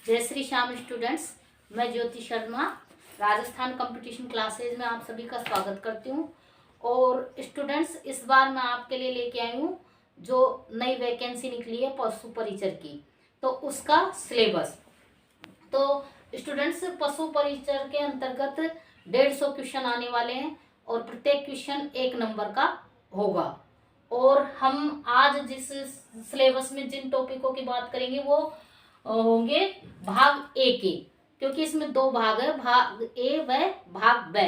जय श्री श्याम स्टूडेंट्स, मैं Jyoti Sharma Rajasthan competition classes में आप सभी का स्वागत करती हूँ। और स्टूडेंट्स, इस बार मैं आपके लिए लेके आई हूँ जो नई वैकेंसी निकली है पशु परिचर की, तो उसका सिलेबस। तो स्टूडेंट्स, पशु परिचर के अंतर्गत 150 क्वेश्चन आने वाले हैं और प्रत्येक क्वेश्चन 1 नंबर का होगा। और हम आज जिस सिलेबस में जिन टॉपिकों की बात करेंगे वो होंगे भाग ए के, क्योंकि इसमें 2 भाग है, भाग ए व भाग ब।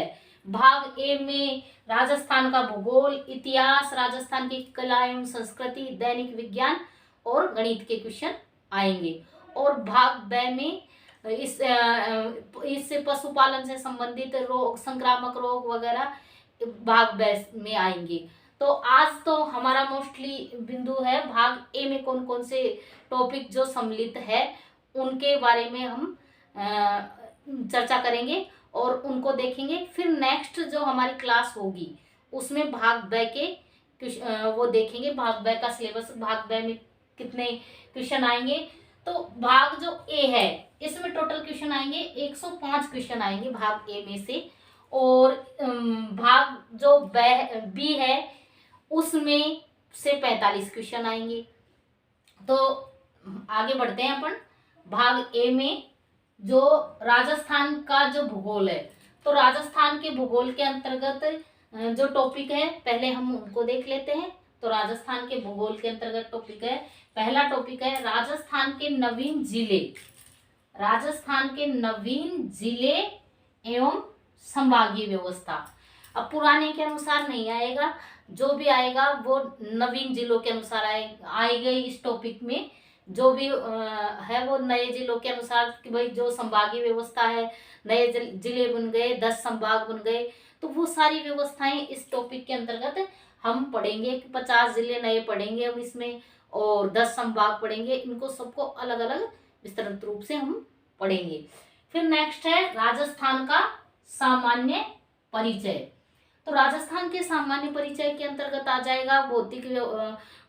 भाग ए में राजस्थान का भूगोल, इतिहास, राजस्थान की कला एवं संस्कृति, दैनिक विज्ञान और गणित के क्वेश्चन आएंगे। और भाग ब में इससे पशुपालन से संबंधित रोग, संक्रामक रोग वगैरह भाग ब में आएंगे। तो आज तो हमारा मोस्टली बिंदु है भाग ए में कौन कौन से टॉपिक जो सम्मिलित है उनके बारे में हम चर्चा करेंगे और उनको देखेंगे। फिर नेक्स्ट जो हमारी क्लास होगी उसमें भाग ब के वो देखेंगे, भाग ब का सिलेबस, भाग ब में कितने क्वेश्चन आएंगे। तो भाग जो ए है इसमें टोटल क्वेश्चन आएंगे 105 क्वेश्चन आएंगे भाग ए में से। और भाग जो बी है उसमें से 45 क्वेश्चन आएंगे। तो आगे बढ़ते हैं अपन भाग ए में। जो राजस्थान का जो भूगोल है, तो राजस्थान के भूगोल के अंतर्गत जो टॉपिक है पहले हम उनको देख लेते हैं। तो राजस्थान के भूगोल के अंतर्गत टॉपिक है, पहला टॉपिक है राजस्थान के नवीन जिले। राजस्थान के नवीन जिले एवं संभागीय व्यवस्था। अब पुराने के अनुसार नहीं आएगा, जो भी आएगा वो नवीन जिलों के अनुसार आएगा। इस टॉपिक में जो भी है वो नए जिलों के अनुसार, कि भाई जो संभागीय व्यवस्था है, नए जिले बन गए, 10 संभाग बन गए, तो वो सारी व्यवस्थाएं इस टॉपिक के अंतर्गत हम पढ़ेंगे। 50 जिले नए पढ़ेंगे हम इसमें और 10 संभाग पढ़ेंगे। इनको सबको अलग अलग विस्तृत रूप से हम पढ़ेंगे। फिर नेक्स्ट है राजस्थान का सामान्य परिचय। तो राजस्थान के सामान्य परिचय के अंतर्गत आ जाएगा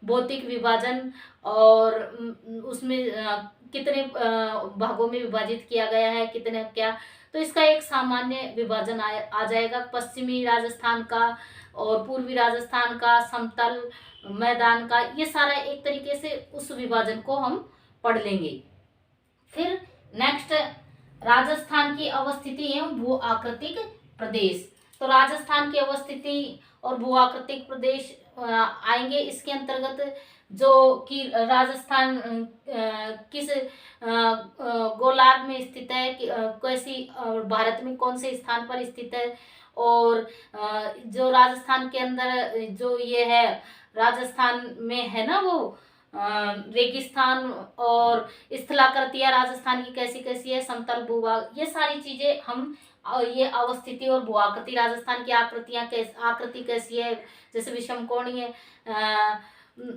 भौतिक विभाजन और उसमें कितने भागों में विभाजित किया गया है, कितने क्या, तो इसका एक सामान्य विभाजन आ जाएगा। पश्चिमी राजस्थान का और पूर्वी राजस्थान का, समतल मैदान का, ये सारा एक तरीके से उस विभाजन को हम पढ़ लेंगे। फिर नेक्स्ट राजस्थान की अवस्थिति एवं भू आकृतिक प्रदेश। तो राजस्थान की अवस्थिति और भू आकृतिक प्रदेश आएंगे इसके अंतर्गत। जो कि राजस्थान किस गोलार्ध में स्थित है, कैसी भारत में कौन से स्थान पर स्थित है, और जो राजस्थान के अंदर जो ये है, राजस्थान में है ना वो रेगिस्तान और स्थलाकृतियां राजस्थान की कैसी कैसी है, समतल भूभाग, ये सारी चीजें हम, ये अवस्थिति और भूआकृति, राजस्थान की आकृति कैसी है, जैसे विषमकोणीय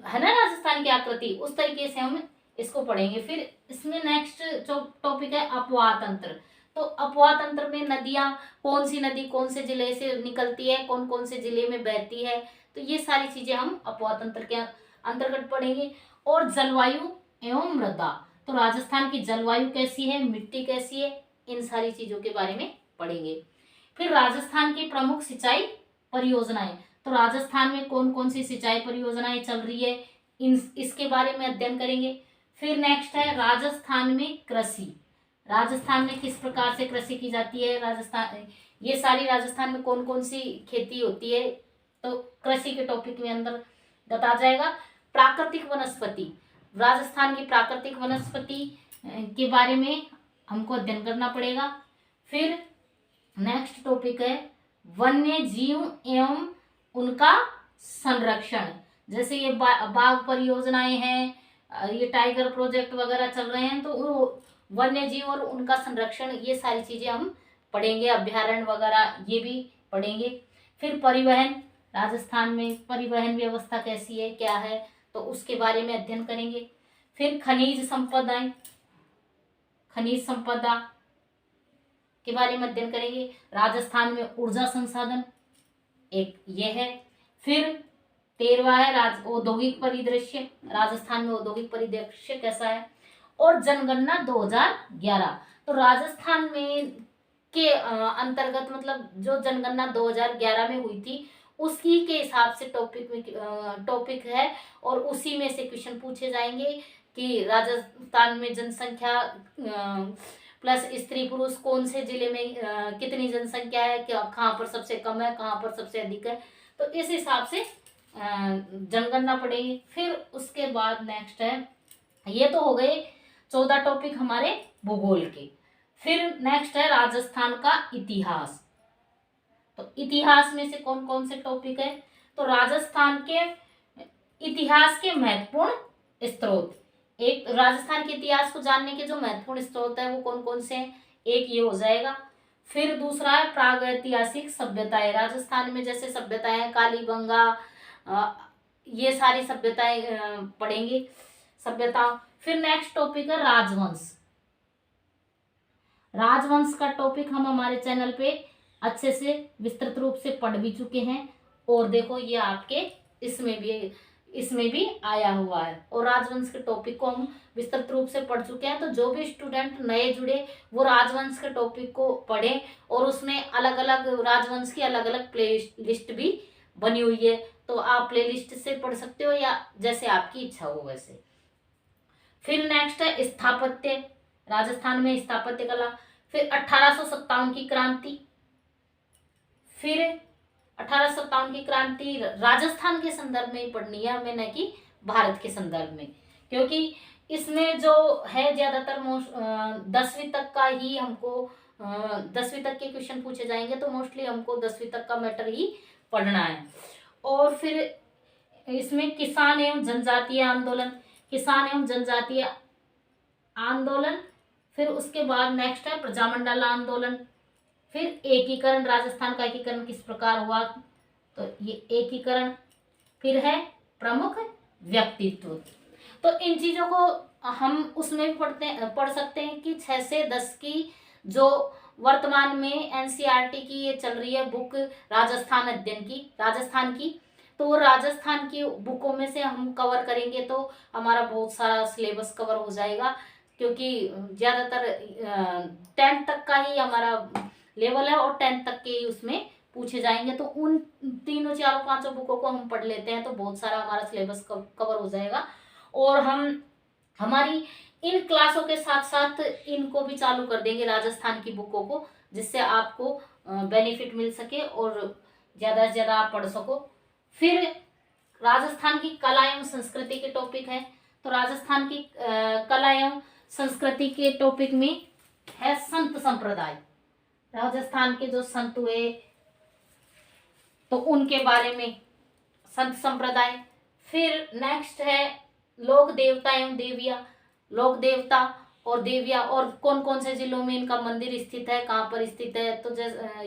है ना राजस्थान की आकृति, उस तरीके से हम इसको पढ़ेंगे। फिर इसमें नेक्स्ट जो टॉपिक है अपवाह तंत्र। तो अपवाह तंत्र में नदियां, कौन सी नदी कौन से जिले से निकलती है, कौन कौन से जिले में बहती है, तो ये सारी चीजें हम अपवाह तंत्र के अंतर्गत पढ़ेंगे। और जलवायु एवं मृदा, तो राजस्थान की जलवायु कैसी है, मिट्टी कैसी है, इन सारी चीजों के बारे में पढ़ेंगे। फिर राजस्थान की प्रमुख सिंचाई परियोजनाएं। तो राजस्थान में कौन कौन सी सिंचाई परियोजनाएं चल रही है, इसके बारे में अध्ययन करेंगे। फिर नेक्स्ट है राजस्थान में कृषि। राजस्थान में किस प्रकार से कृषि की जाती है, राजस्थान, ये सारी राजस्थान में कौन कौन सी खेती होती है, तो कृषि के टॉपिक में अंदर बता जाएगा। प्राकृतिक वनस्पति, राजस्थान की प्राकृतिक वनस्पति के बारे में हमको अध्ययन करना पड़ेगा। फिर नेक्स्ट टॉपिक है वन्य जीव एवं उनका संरक्षण। जैसे ये बाघ परियोजनाएं हैं, ये टाइगर प्रोजेक्ट वगैरह चल रहे हैं, तो वन्य जीव और उनका संरक्षण, ये सारी चीजें हम पढ़ेंगे, अभ्यारण्य वगैरह ये भी पढ़ेंगे। फिर परिवहन, राजस्थान में परिवहन व्यवस्था कैसी है, क्या है, तो उसके बारे में अध्ययन करेंगे। फिर खनिज संपदा के बारे में अध्ययन करेंगे। राजस्थान में ऊर्जा संसाधन एक ये है। फिर 13वां है औद्योगिक परिदृश्य, राजस्थान में औद्योगिक परिदृश्य कैसा है। और जनगणना 2011। तो राजस्थान में के अंतर्गत मतलब जो जनगणना 2011 में हुई थी उसकी के हिसाब से टॉपिक है, और उसी में से क्वेश्चन पूछे जाएंगे कि राजस्थान में जनसंख्या प्लस स्त्री पुरुष कौन से जिले में कितनी जनसंख्या है, क्या कहाँ पर सबसे कम है, कहाँ पर सबसे अधिक है। तो इस हिसाब से जनगणना पड़ेगी। फिर उसके बाद नेक्स्ट है, ये तो हो गए 14 टॉपिक हमारे भूगोल के। फिर नेक्स्ट है राजस्थान का इतिहास। तो इतिहास में से कौन कौन से टॉपिक है, तो राजस्थान के इतिहास के महत्वपूर्ण स्रोत, एक राजस्थान के इतिहास को जानने के जो महत्वपूर्ण स्रोत है वो कौन कौन से हैं, एक ये हो जाएगा। फिर दूसरा है प्रागैतिहासिक सभ्यताएं, राजस्थान में जैसे सभ्यताएं कालीबंगा, ये सारी सभ्यताएं पढ़ेंगे सभ्यता। फिर नेक्स्ट टॉपिक है राजवंश। राजवंश का टॉपिक हम हमारे चैनल पे अच्छे से विस्तृत रूप से पढ़ भी चुके हैं, और देखो ये आपके इसमें भी आया हुआ है, और राजवंश के टॉपिक को हम विस्तृत रूप से पढ़ चुके हैं। तो जो भी स्टूडेंट नए जुड़े वो राजवंश के टॉपिक को पढ़ें, और उसमें अलग अलग राजवंश की अलग अलग प्ले लिस्ट भी बनी हुई है, तो आप प्ले लिस्ट से पढ़ सकते हो या जैसे आपकी इच्छा हो वैसे। फिर नेक्स्ट है स्थापत्य, राजस्थान में स्थापत्य कला। फिर 1857 की क्रांति, फिर 1857 की क्रांति राजस्थान के संदर्भ में ही पढ़नी है हमें, न कि भारत के संदर्भ में, क्योंकि इसमें जो है ज्यादातर 10वीं तक का ही हमको 10वीं तक के क्वेश्चन पूछे जाएंगे, तो मोस्टली हमको 10वीं तक का मैटर ही पढ़ना है। और फिर इसमें किसान एवं जनजातीय आंदोलन, किसान एवं जनजातीय आंदोलन। फिर उसके बाद नेक्स्ट है प्रजामंडल आंदोलन। फिर एकीकरण, राजस्थान का एकीकरण किस प्रकार हुआ, तो ये एकीकरण। फिर है प्रमुख व्यक्तित्व। तो इन चीजों को हम उसमें भी पढ़ सकते हैं कि 6 से 10 की जो वर्तमान में एनसीईआरटी की ये चल रही है बुक राजस्थान अध्ययन की, राजस्थान की, तो वो राजस्थान की बुकों में से हम कवर करेंगे तो हमारा बहुत सारा सिलेबस कवर हो जाएगा, क्योंकि ज़्यादातर 10th तक का ही हमारा लेवल है और 10th तक के ही उसमें पूछे जाएंगे। तो उन तीनों चारों पांचों बुकों को हम पढ़ लेते हैं तो बहुत सारा हमारा सिलेबस कवर हो जाएगा, और हम हमारी इन क्लासों के साथ साथ इनको भी चालू कर देंगे राजस्थान की बुकों को, जिससे आपको बेनिफिट मिल सके और ज़्यादा से ज़्यादा आप पढ़ सको। फिर राजस्थान की कला एवं संस्कृति के टॉपिक है, तो राजस्थान की कला एवं संस्कृति के टॉपिक में है संत संप्रदाय, राजस्थान के जो संत हुए तो उनके बारे में संत संप्रदाय। फिर नेक्स्ट है लोक देवता एवं देविया, लोक देवता और देविया, और कौन कौन से जिलों में इनका मंदिर स्थित है, कहाँ पर स्थित है, तो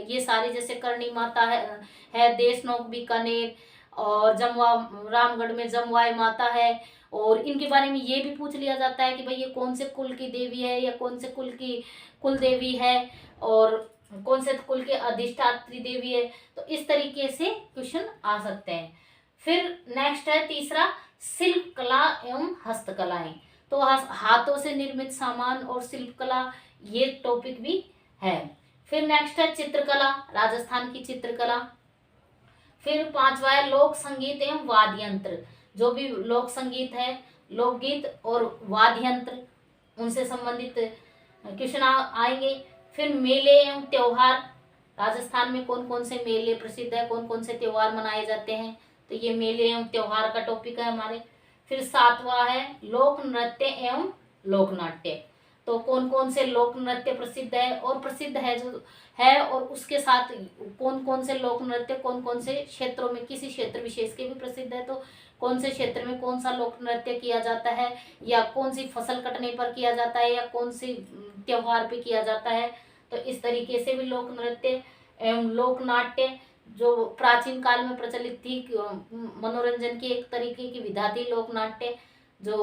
ये सारे जैसे करणी माता है देशनोक बीकानेर, और जमवा रामगढ़ में जमवाई माता है, और इनके बारे में ये भी पूछ लिया जाता है कि भाई ये कौन से कुल की देवी है या कौन से कुल की कुल देवी है और कौन से कुल के अधिष्ठात्री देवी है, तो इस तरीके से क्वेश्चन आ सकते हैं। फिर नेक्स्ट है तीसरा शिल्प कला एवं हस्तकलाएं, तो हाथों से निर्मित सामान और शिल्प कला ये टॉपिक भी है। फिर नेक्स्ट है चित्रकला, राजस्थान की चित्रकला। फिर पांचवा है लोक संगीत एवं वाद्य यंत्र, जो भी लोक संगीत है, लोकगीत और वाद्य यंत्र उनसे संबंधित क्वेश्चन आएंगे। फिर मेले एवं त्योहार, राजस्थान में कौन कौन से मेले प्रसिद्ध है, कौन कौन से त्योहार मनाए जाते हैं, तो ये मेले एवं त्योहार का टॉपिक है हमारे। फिर सातवां है लोक नृत्य एवं लोक नाट्य, तो कौन कौन से लोक नृत्य प्रसिद्ध है और प्रसिद्ध है जो है, और उसके साथ कौन कौन से लोक नृत्य कौन कौन से क्षेत्रों में, किसी क्षेत्र विशेष के भी प्रसिद्ध है, तो कौन से क्षेत्र में कौन सा लोक नृत्य किया जाता है, या कौन सी फसल कटने पर किया जाता है, या कौन सी त्योहार पे किया जाता है, तो इस तरीके से भी लोक नृत्य एवं लोक नाट्य जो प्राचीन काल में प्रचलित थी, मनोरंजन की एक तरीके की विधा थी लोक नाट्य, जो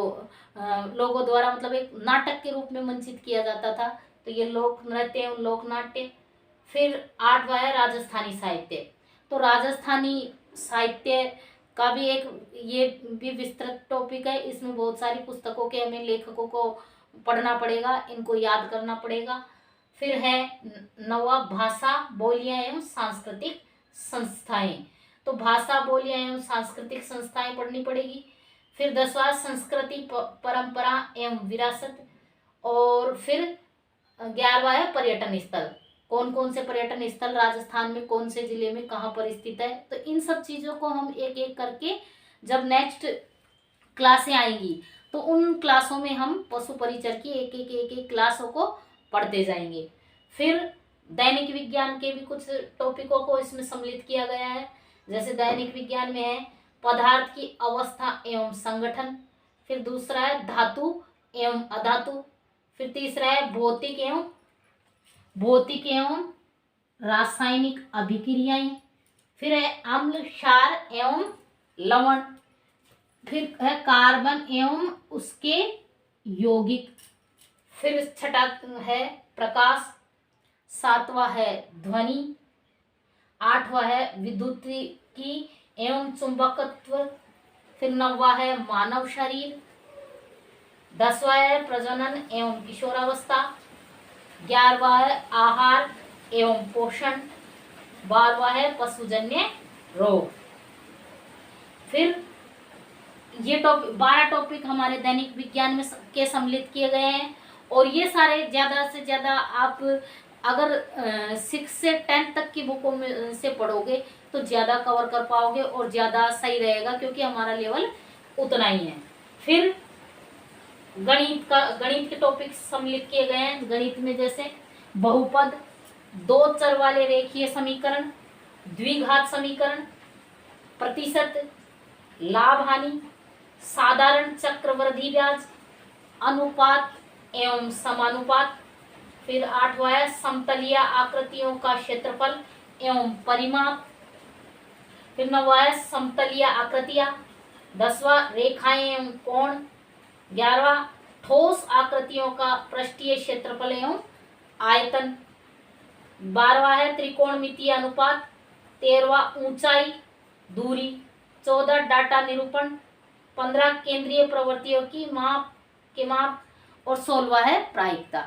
लोगों द्वारा मतलब एक नाटक के रूप में मंचित किया जाता था, तो ये लोक नृत्य एवं लोक नाट्य। फिर आठवां है राजस्थानी साहित्य, तो राजस्थानी साहित्य का भी एक ये भी विस्तृत टॉपिक है, इसमें बहुत सारी पुस्तकों के हमें लेखकों को पढ़ना पड़ेगा, इनको याद करना पड़ेगा। फिर है 9वां भाषा, बोलियां एवं सांस्कृतिक संस्थाएं, तो भाषा, बोलियां एवं सांस्कृतिक संस्थाएं पढ़नी पड़ेगी। फिर 10वां संस्कृति, परंपरा एवं विरासत, और फिर 11वां है पर्यटन स्थल, कौन कौन से पर्यटन स्थल राजस्थान में कौन से जिले में कहाँ पर स्थित है। तो इन सब चीज़ों को हम एक एक करके जब नेक्स्ट क्लासें आएंगी तो उन क्लासों में हम पशु परिचर की एक एक क्लासों को पढ़ते जाएंगे। फिर दैनिक विज्ञान के भी कुछ टॉपिकों को इसमें सम्मिलित किया गया है। जैसे दैनिक विज्ञान में है पदार्थ की अवस्था एवं संगठन, फिर दूसरा है धातु एवं अधातु, फिर तीसरा है भौतिक एवं रासायनिक अभिक्रियाएं, फिर है अम्ल, क्षार एवं लवण, फिर है कार्बन एवं उसके यौगिक, फिर छठा है प्रकाश, 7वां है ध्वनि, 8वां है विद्युतिकी एवं चुंबकत्व, फिर 9वां है मानव शरीर, 10वां है प्रजनन एवं किशोरावस्था, 11वां है आहार एवं पोषण, 12वां है पशुजन्य रोग। फिर ये 12 टॉपिक हमारे दैनिक विज्ञान में के सम्मिलित किए गए हैं। और ये सारे ज़्यादा से ज़्यादा आप अगर 6 से 10 तक की बुकों में से पढ़ोगे तो ज़्यादा कवर कर पाओगे और ज़्यादा सही रहेगा, क्योंकि हमारा लेवल उतना ही है। फिर गणित के टॉपिक सम्मिलित किए गए हैं। गणित में जैसे बहुपद, 2 चर वाले रेखीय समीकरण, द्विघात समीकरण, प्रतिशत, लाभ हानि, साधारण चक्रवृद्धि ब्याज, अनुपात एवं समानुपात, फिर 8वां है समतलीय आकृतियों का क्षेत्रफल एवं परिमाप, फिर 9वां है समतलीय आकृतियां, 10वां रेखाएं एवं कोण, 11वां ठोस आकृतियों का पृष्ठीय क्षेत्रफल एवं आयतन, 12वां है त्रिकोणमितीय अनुपात, 13वां ऊंचाई दूरी, 14 डाटा निरूपण, 15 केंद्रीय प्रवृत्तियों की माप और 16वां है प्रायिकता।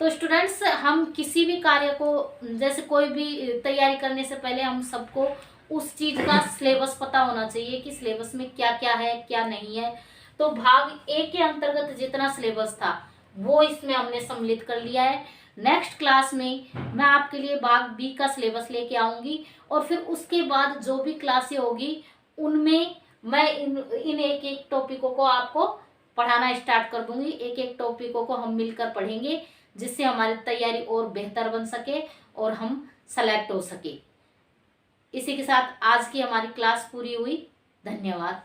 तो स्टूडेंट्स, हम किसी भी कार्य को, जैसे कोई भी तैयारी करने से पहले हम सबको उस चीज का सिलेबस पता होना चाहिए कि सिलेबस में क्या क्या है क्या नहीं है। तो भाग ए के अंतर्गत जितना सिलेबस था वो इसमें हमने सम्मिलित कर लिया है। नेक्स्ट क्लास में मैं आपके लिए भाग बी का सिलेबस लेके आऊंगी, और फिर उसके बाद जो भी क्लासें होगी उनमें मैं इन एक एक टॉपिकों को आपको पढ़ाना स्टार्ट कर दूंगी। एक एक टॉपिकों को हम मिलकर पढ़ेंगे, जिससे हमारी तैयारी और बेहतर बन सके और हम सेलेक्ट हो सके। इसी के साथ आज की हमारी क्लास पूरी हुई। धन्यवाद।